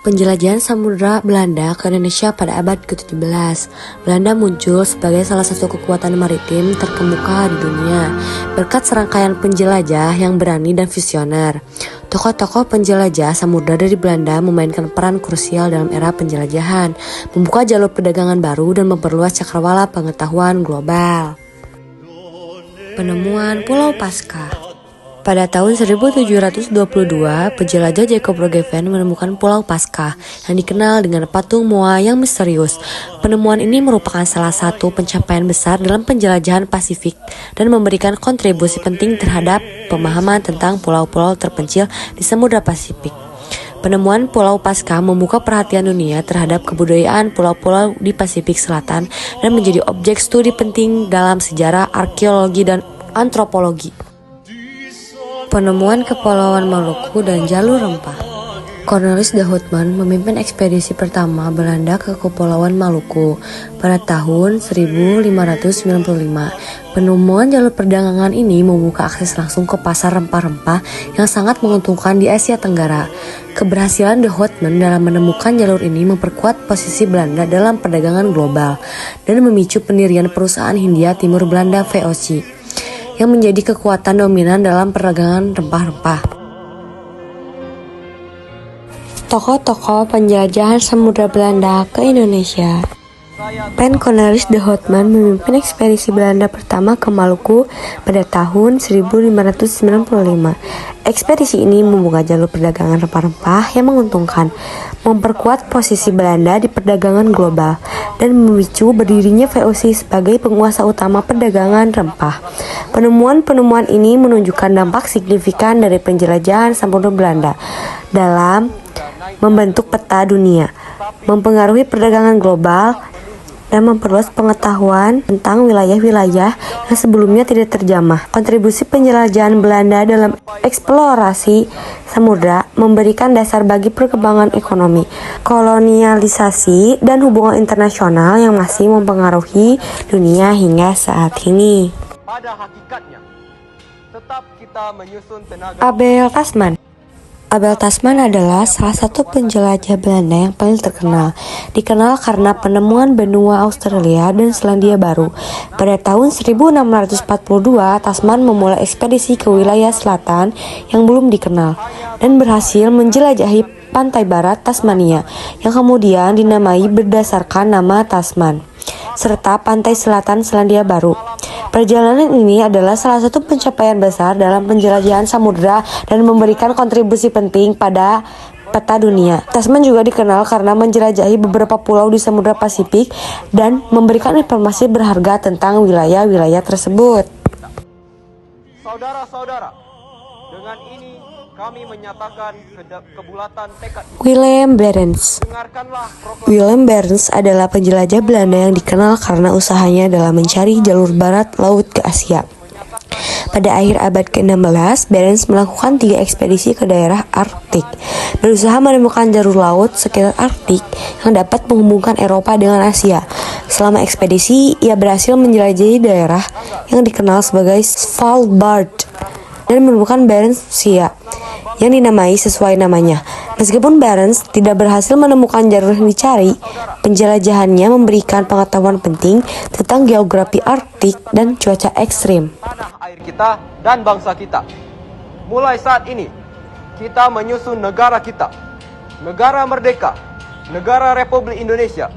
Penjelajahan samudera Belanda ke Indonesia pada abad ke-17. Belanda muncul sebagai salah satu kekuatan maritim terkemuka di dunia, berkat serangkaian penjelajah yang berani dan visioner. Tokoh-tokoh penjelajah samudera dari Belanda memainkan peran krusial dalam era penjelajahan, membuka jalur perdagangan baru dan memperluas cakrawala pengetahuan global. Penemuan Pulau Paskah. Pada tahun 1722, penjelajah Jacob Roggeveen menemukan Pulau Paskah yang dikenal dengan patung Moa yang misterius. Penemuan ini merupakan salah satu pencapaian besar dalam penjelajahan Pasifik dan memberikan kontribusi penting terhadap pemahaman tentang pulau-pulau terpencil di Samudra Pasifik. Penemuan Pulau Paskah membuka perhatian dunia terhadap kebudayaan pulau-pulau di Pasifik Selatan dan menjadi objek studi penting dalam sejarah, arkeologi, dan antropologi. Penemuan Kepulauan Maluku dan jalur rempah. Cornelis de Houtman memimpin ekspedisi pertama Belanda ke Kepulauan Maluku pada tahun 1595. Penemuan jalur perdagangan ini membuka akses langsung ke pasar rempah-rempah yang sangat menguntungkan di Asia Tenggara. Keberhasilan de Houtman dalam menemukan jalur ini memperkuat posisi Belanda dalam perdagangan global dan memicu pendirian perusahaan Hindia Timur Belanda VOC yang menjadi kekuatan dominan dalam perdagangan rempah-rempah. Tokoh-tokoh penjelajahan samudera Belanda ke Indonesia. Cornelis de Houtman memimpin ekspedisi Belanda pertama ke Maluku pada tahun 1595. Ekspedisi ini membuka jalur perdagangan rempah-rempah yang menguntungkan, memperkuat posisi Belanda di perdagangan global, dan memicu berdirinya VOC sebagai penguasa utama perdagangan rempah. Penemuan-penemuan ini menunjukkan dampak signifikan dari penjelajahan samudera Belanda dalam membentuk peta dunia, mempengaruhi perdagangan global, dan memperluas pengetahuan tentang wilayah-wilayah yang sebelumnya tidak terjamah. Kontribusi penjelajahan Belanda dalam eksplorasi samudera memberikan dasar bagi perkembangan ekonomi, kolonialisasi, dan hubungan internasional yang masih mempengaruhi dunia hingga saat ini. Pada hakikatnya, tetap kita menyusun tenaga. Abel Tasman. Abel Tasman adalah salah satu penjelajah Belanda yang paling terkenal. Dikenal karena penemuan benua Australia dan Selandia Baru. Pada tahun 1642, Tasman memulai ekspedisi ke wilayah selatan yang belum dikenal dan berhasil menjelajahi pantai barat Tasmania yang kemudian dinamai berdasarkan nama Tasman, serta pantai selatan Selandia Baru. Perjalanan ini adalah salah satu pencapaian besar dalam penjelajahan samudera dan memberikan kontribusi penting pada peta dunia. Tasman juga dikenal karena menjelajahi beberapa pulau di Samudra Pasifik dan memberikan informasi berharga tentang wilayah-wilayah tersebut. Saudara-saudara, dengan ini kami menyatakan kebulatan tekad. Willem Barents. Dengarkanlah Willem Barents adalah penjelajah Belanda yang dikenal karena usahanya dalam mencari jalur barat laut ke Asia. Pada akhir abad ke-16, Barents melakukan 3 ekspedisi ke daerah Arktik, berusaha menemukan jalur laut sekitar Arktik yang dapat menghubungkan Eropa dengan Asia. Selama ekspedisi, ia berhasil menjelajahi daerah yang dikenal sebagai Svalbard dan menemukan Barents Sea yang dinamai sesuai namanya. Meskipun Barents tidak berhasil menemukan jalur yang dicari, penjelajahannya memberikan pengetahuan penting tentang geografi Arktik dan cuaca ekstrim. tanah air kita dan bangsa kita. Mulai saat ini, kita menyusun negara kita, negara merdeka, negara Republik Indonesia,